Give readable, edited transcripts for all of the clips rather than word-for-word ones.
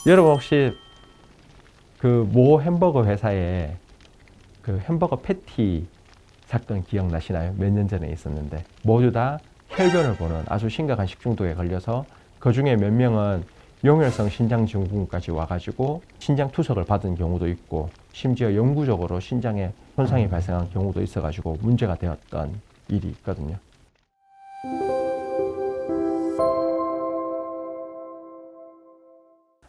여러분 혹시 그 모 햄버거 회사에 그 햄버거 패티 사건 기억나시나요? 몇 년 전에 있었는데 모두 다 혈변을 보는 아주 심각한 식중독에 걸려서 그 중에 몇 명은 용혈성 신장 증후군까지 와가지고 신장 투석을 받은 경우도 있고 심지어 영구적으로 신장에 손상이 발생한 경우도 있어가지고 문제가 되었던 일이 있거든요.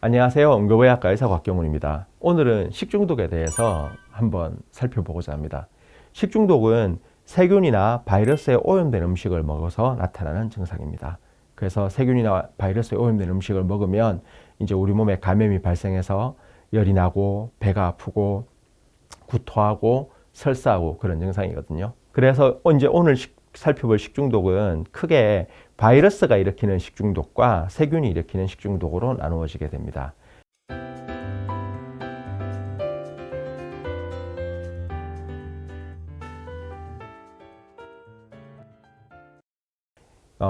안녕하세요. 응급의학과 의사 곽경훈입니다. 오늘은 식중독에 대해서 한번 살펴보고자 합니다. 식중독은 세균이나 바이러스에 오염된 음식을 먹어서 나타나는 증상입니다. 그래서 세균이나 바이러스에 오염된 음식을 먹으면 이제 우리 몸에 감염이 발생해서 열이 나고 배가 아프고 구토하고 설사하고 그런 증상이거든요. 그래서 이제 오늘 살펴볼 식중독은 크게 바이러스가 일으키는 식중독과 세균이 일으키는 식중독으로 나누어지게 됩니다.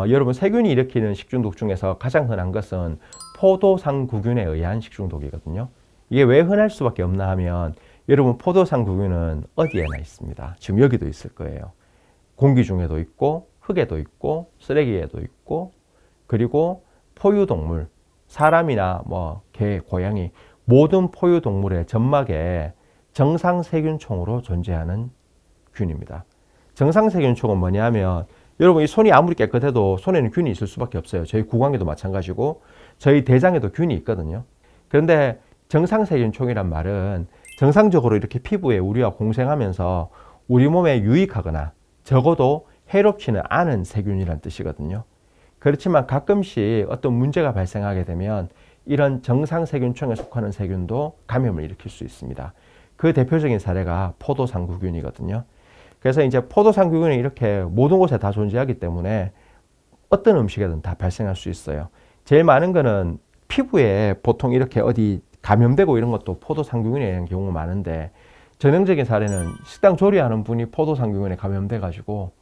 여러분 세균이 일으키는 식중독 중에서 가장 흔한 것은 포도상구균에 의한 식중독이거든요. 이게 왜 흔할 수밖에 없나 하면 여러분 포도상구균은 어디에나 있습니다. 지금 여기도 있을 거예요. 공기 중에도 있고 흙에도 있고 쓰레기에도 있고 그리고 포유동물 사람이나 뭐 개, 고양이 모든 포유동물의 점막에 정상세균총으로 존재하는 균입니다. 정상세균총은 뭐냐면 여러분 이 손이 아무리 깨끗해도 손에는 균이 있을 수밖에 없어요. 저희 구강에도 마찬가지고 저희 대장에도 균이 있거든요. 그런데 정상세균총이란 말은 정상적으로 이렇게 피부에 우리와 공생하면서 우리 몸에 유익하거나 적어도 해롭지는 않은 세균이란 뜻이거든요. 그렇지만 가끔씩 어떤 문제가 발생하게 되면 이런 정상세균총에 속하는 세균도 감염을 일으킬 수 있습니다. 그 대표적인 사례가 포도상구균이거든요. 그래서 이제 포도상구균이 이렇게 모든 곳에 다 존재하기 때문에 어떤 음식에든 다 발생할 수 있어요. 제일 많은 거는 피부에 보통 이렇게 어디 감염되고 이런 것도 포도상구균에 의한 경우가 많은데 전형적인 사례는 식당 조리하는 분이 포도상구균에 감염돼가지고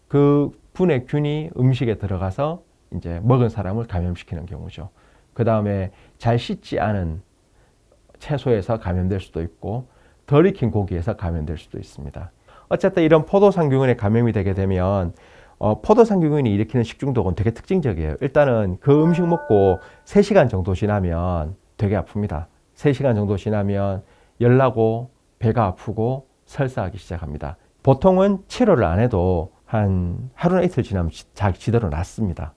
그 분의 균이 음식에 들어가서 이제 먹은 사람을 감염시키는 경우죠. 그 다음에 잘 씻지 않은 채소에서 감염될 수도 있고 덜 익힌 고기에서 감염될 수도 있습니다. 어쨌든 이런 포도상균에 감염이 되게 되면 포도상균이 일으키는 식중독은 되게 특징적이에요. 일단은 그 음식 먹고 3시간 정도 지나면 되게 아픕니다. 3시간 정도 지나면 열나고 배가 아프고 설사하기 시작합니다. 보통은 치료를 안 해도 한 하루나 이틀 지나면 제대로 낫습니다.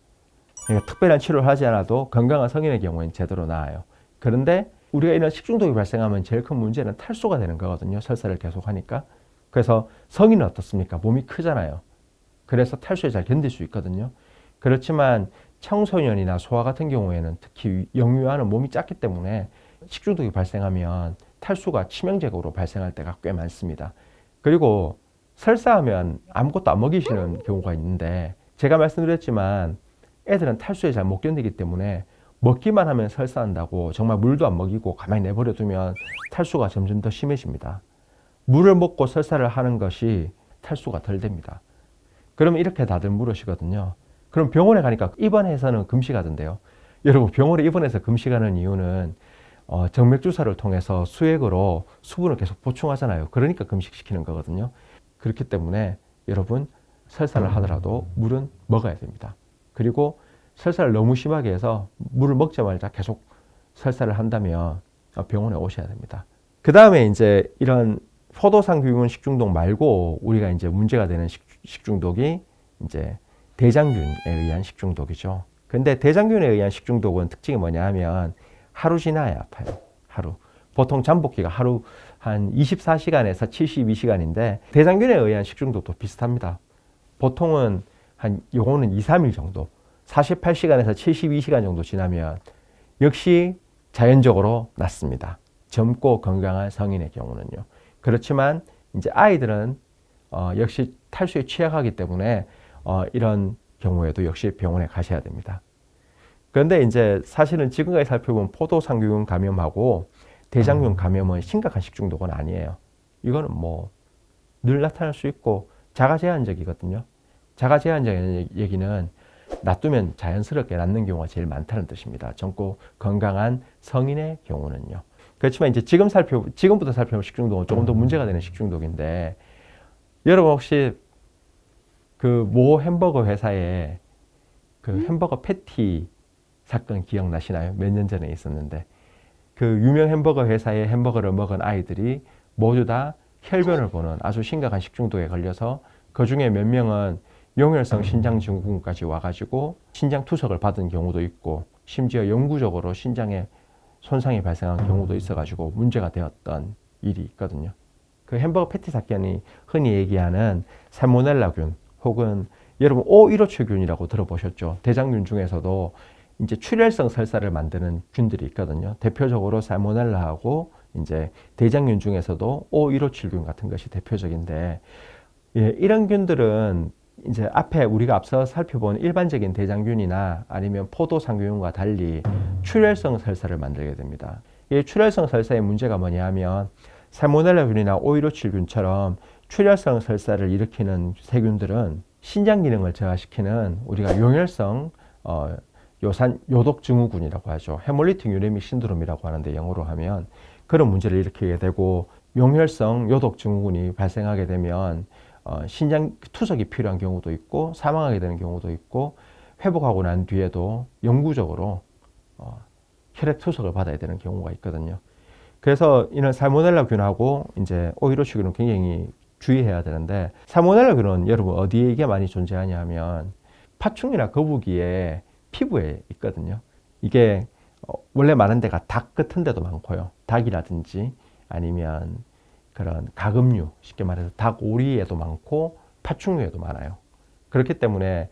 그러니까 특별한 치료를 하지 않아도 건강한 성인의 경우에는 제대로 나아요. 그런데 우리가 이런 식중독이 발생하면 제일 큰 문제는 탈수가 되는 거거든요. 설사를 계속 하니까. 그래서 성인은 어떻습니까? 몸이 크잖아요. 그래서 탈수에 잘 견딜 수 있거든요. 그렇지만 청소년이나 소아 같은 경우에는 특히 영유아는 몸이 작기 때문에 식중독이 발생하면 탈수가 치명적으로 발생할 때가 꽤 많습니다. 그리고 설사하면 아무것도 안 먹이시는 경우가 있는데 제가 말씀드렸지만 애들은 탈수에 잘 못 견디기 때문에 먹기만 하면 설사한다고 정말 물도 안 먹이고 가만히 내버려 두면 탈수가 점점 더 심해집니다. 물을 먹고 설사를 하는 것이 탈수가 덜 됩니다. 그러면 이렇게 다들 물으시거든요. 그럼 병원에 가니까 입원해서는 금식하던데요. 여러분 병원에 입원해서 금식하는 이유는 정맥주사를 통해서 수액으로 수분을 계속 보충하잖아요. 그러니까 금식시키는 거거든요. 그렇기 때문에 여러분 설사를 하더라도 물은 먹어야 됩니다. 그리고 설사를 너무 심하게 해서 물을 먹자마자 계속 설사를 한다면 병원에 오셔야 됩니다. 그 다음에 이제 이런 포도상구균 식중독 말고 우리가 이제 문제가 되는 식중독이 이제 대장균에 의한 식중독이죠. 근데 대장균에 의한 식중독은 특징이 뭐냐 하면 하루 지나야 아파요. 하루. 보통 잠복기가 하루 한 24시간에서 72시간인데 대장균에 의한 식중독도 비슷합니다. 보통은 요거는 2, 3일 정도 48시간에서 72시간 정도 지나면 역시 자연적으로 낫습니다. 젊고 건강한 성인의 경우는요. 그렇지만 이제 아이들은 역시 탈수에 취약하기 때문에 이런 경우에도 역시 병원에 가셔야 됩니다. 그런데 이제 사실은 지금까지 살펴본 포도상구균 감염하고 대장균 감염은 심각한 식중독은 아니에요. 이거는 뭐 늘 나타날 수 있고 자가제한적이거든요. 자가제한적인 얘기는 놔두면 자연스럽게 낫는 경우가 제일 많다는 뜻입니다. 젊고 건강한 성인의 경우는요. 그렇지만 이제 지금부터 살펴볼 식중독은 조금 더 문제가 되는 식중독인데, 여러분 혹시 그 모 햄버거 회사에 그 햄버거 패티 사건 기억나시나요? 몇 년 전에 있었는데, 그 유명 햄버거 회사의 햄버거를 먹은 아이들이 모두 다 혈변을 보는 아주 심각한 식중독에 걸려서 그 중에 몇 명은 용혈성 신장 증후군까지 와가지고 신장 투석을 받은 경우도 있고, 심지어 영구적으로 신장에 손상이 발생한 경우도 있어가지고 문제가 되었던 일이 있거든요. 그 햄버거 패티 사건이 흔히 얘기하는 살모넬라균 혹은 여러분 O157균이라고 들어보셨죠? 대장균 중에서도 이제 출혈성 설사를 만드는 균들이 있거든요. 대표적으로 살모넬라하고 이제 대장균 중에서도 O157균 같은 것이 대표적인데, 예, 이런 균들은 이제 앞에 우리가 앞서 살펴본 일반적인 대장균이나 아니면 포도상균과 달리 출혈성 설사를 만들게 됩니다. 이 출혈성 설사의 문제가 뭐냐 하면 살모넬라균이나 O157균처럼 출혈성 설사를 일으키는 세균들은 신장 기능을 저하시키는 우리가 용혈성 요독 증후군이라고 하죠. 헤몰리틱 유레믹 신드롬이라고 하는데 영어로 하면 그런 문제를 일으키게 되고, 용혈성 요독 증후군이 발생하게 되면 신장 투석이 필요한 경우도 있고 사망하게 되는 경우도 있고, 회복하고 난 뒤에도 영구적으로 혈액 투석을 받아야 되는 경우가 있거든요. 그래서 이런 살모넬라균하고 이제 O157균은 굉장히 주의해야 되는데, 살모넬라균은 여러분 어디에 이게 많이 존재하냐 하면 파충류나 거북이의 피부에 있거든요. 이게 원래 많은 데가 닭 같은 데도 많고요. 닭이라든지 아니면 그런 가금류, 쉽게 말해서 닭 오리에도 많고 파충류에도 많아요. 그렇기 때문에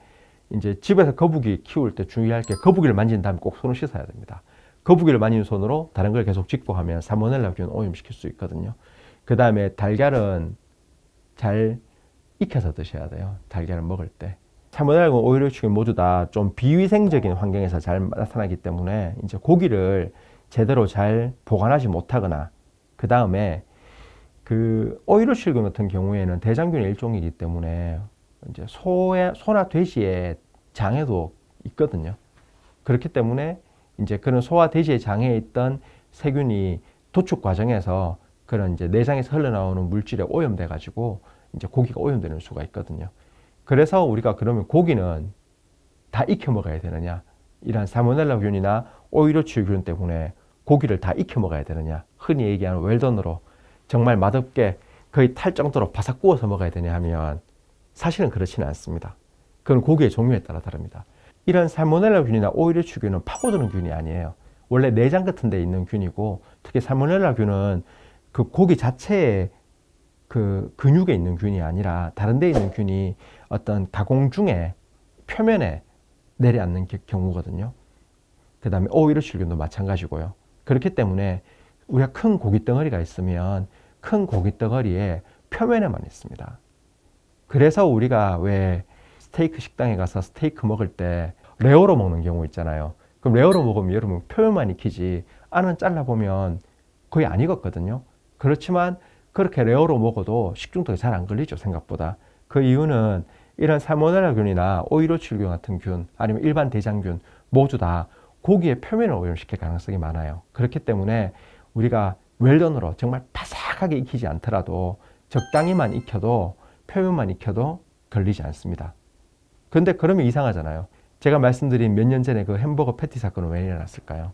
이제 집에서 거북이 키울 때 주의할 게, 거북이를 만진 다음에 꼭 손을 씻어야 됩니다. 거북이를 만진 손으로 다른 걸 계속 직보하면 살모넬라균 오염시킬 수 있거든요. 그 다음에 달걀은 잘 익혀서 드셔야 돼요. 달걀을 먹을 때. 살모넬라균, O157균 모두 다 좀 비위생적인 환경에서 잘 나타나기 때문에 이제 고기를 제대로 잘 보관하지 못하거나, 그 다음에 그 O157균 같은 경우에는 대장균의 일종이기 때문에 이제 소나 돼지의 장에도 있거든요. 그렇기 때문에 이제 그런 소와 돼지의 장에 있던 세균이 도축 과정에서 그런 이제 내장에서 흘러나오는 물질에 오염돼 가지고 이제 고기가 오염되는 수가 있거든요. 그래서 우리가 그러면 고기는 다 익혀 먹어야 되느냐, 이런 살모넬라균이나 O157균 때문에 고기를 다 익혀 먹어야 되느냐, 흔히 얘기하는 웰던으로 정말 맛없게 거의 탈 정도로 바삭 구워서 먹어야 되냐 하면 사실은 그렇지는 않습니다. 그건 고기의 종류에 따라 다릅니다. 이런 살모넬라균이나 O157균은 파고드는 균이 아니에요. 원래 내장 같은 데 있는 균이고, 특히 살모넬라균은 그 고기 자체에 그 근육에 있는 균이 아니라 다른 데 있는 균이 어떤 가공 중에 표면에 내려앉는 경우거든요. 그 다음에 O157균도 마찬가지고요. 그렇기 때문에 우리가 큰 고기 덩어리가 있으면 큰 고기 덩어리에 표면에만 있습니다. 그래서 우리가 왜 스테이크 식당에 가서 스테이크 먹을 때 레어로 먹는 경우 있잖아요. 그럼 레어로 먹으면 여러분 표면만 익히지 안은 잘라보면 거의 안 익었거든요. 그렇지만 그렇게 레어로 먹어도 식중독이 잘 안 걸리죠, 생각보다. 그 이유는 이런 살모넬라균이나 O157균 같은 균, 아니면 일반 대장균 모두 다 고기의 표면을 오염시킬 가능성이 많아요. 그렇기 때문에 우리가 웰던으로 정말 바삭하게 익히지 않더라도 적당히만 익혀도, 표면만 익혀도 걸리지 않습니다. 그런데 그러면 이상하잖아요. 제가 말씀드린 몇 년 전에 그 햄버거 패티 사건은 왜 일어났을까요?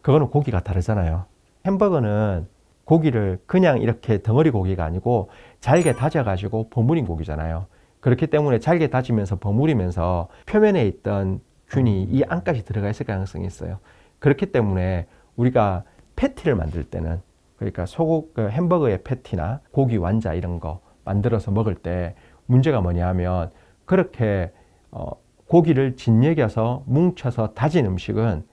그거는 고기가 다르잖아요. 햄버거는 고기를 그냥 이렇게 덩어리 고기가 아니고 잘게 다져가지고 버무린 고기잖아요. 그렇기 때문에 잘게 다지면서 버무리면서 표면에 있던 균이 이 안까지 들어가 있을 가능성이 있어요. 그렇기 때문에 우리가 패티를 만들 때는, 그러니까 소고기 햄버거의 패티나 고기 완자 이런 거 만들어서 먹을 때 문제가 뭐냐 하면, 그렇게 고기를 짓여겨서 뭉쳐서 다진 음식은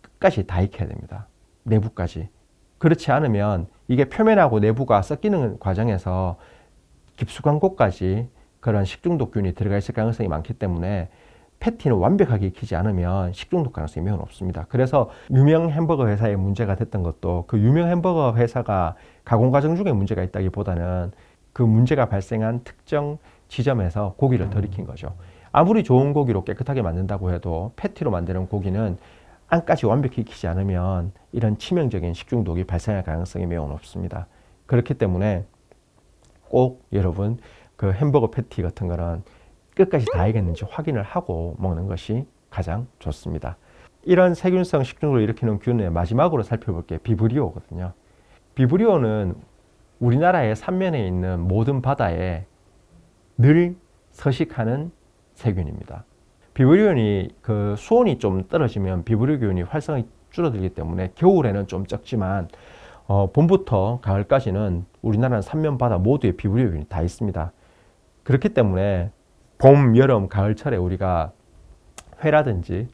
끝까지 다 익혀야 됩니다. 내부까지. 그렇지 않으면 이게 표면하고 내부가 섞이는 과정에서 깊숙한 곳까지 그런 식중독균이 들어가 있을 가능성이 많기 때문에 패티는 완벽하게 익히지 않으면 식중독 가능성이 매우 높습니다. 그래서 유명 햄버거 회사에 문제가 됐던 것도, 그 유명 햄버거 회사가 가공 과정 중에 문제가 있다기보다는 그 문제가 발생한 특정 지점에서 고기를 덜 익힌 거죠. 아무리 좋은 고기로 깨끗하게 만든다고 해도 패티로 만드는 고기는 안까지 완벽히 익히지 않으면 이런 치명적인 식중독이 발생할 가능성이 매우 높습니다. 그렇기 때문에 꼭 여러분 그 햄버거 패티 같은 거는 끝까지 다 익었는지 확인을 하고 먹는 것이 가장 좋습니다. 이런 세균성 식중독을 일으키는 균의 마지막으로 살펴볼 게 비브리오거든요. 비브리오는 우리나라의 삼면에 있는 모든 바다에 늘 서식하는 세균입니다. 비브리온이 그 수온이 좀 떨어지면 비브리오균이 활성이 줄어들기 때문에 겨울에는 좀 적지만 봄부터 가을까지는 우리나라는 삼면 바다 모두에 비브리오균이 다 있습니다. 그렇기 때문에 봄, 여름, 가을철에 우리가 회라든지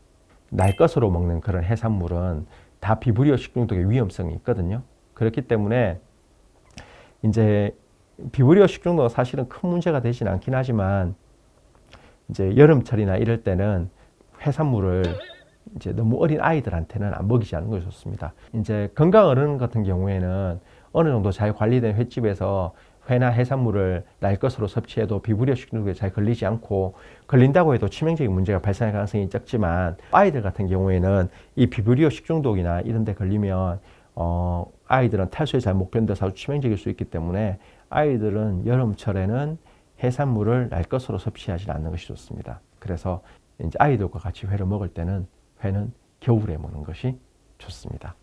날 것으로 먹는 그런 해산물은 다 비브리오 식중독의 위험성이 있거든요. 그렇기 때문에 이제 비브리오 식중독은 사실은 큰 문제가 되진 않긴 하지만 이제 여름철이나 이럴 때는 해산물을 이제 너무 어린 아이들한테는 안 먹이지 않는 것이 좋습니다. 이제 건강 어른 같은 경우에는 어느 정도 잘 관리된 횟집에서 회나 해산물을 날 것으로 섭취해도 비브리오 식중독에 잘 걸리지 않고 걸린다고 해도 치명적인 문제가 발생할 가능성이 적지만 아이들 같은 경우에는 이 비브리오 식중독이나 이런 데 걸리면 아이들은 탈수에 잘 못 견뎌서 아주 치명적일 수 있기 때문에 아이들은 여름철에는 해산물을 날 것으로 섭취하지 않는 것이 좋습니다. 그래서 이제 아이들과 같이 회를 먹을 때는 회는 겨울에 먹는 것이 좋습니다.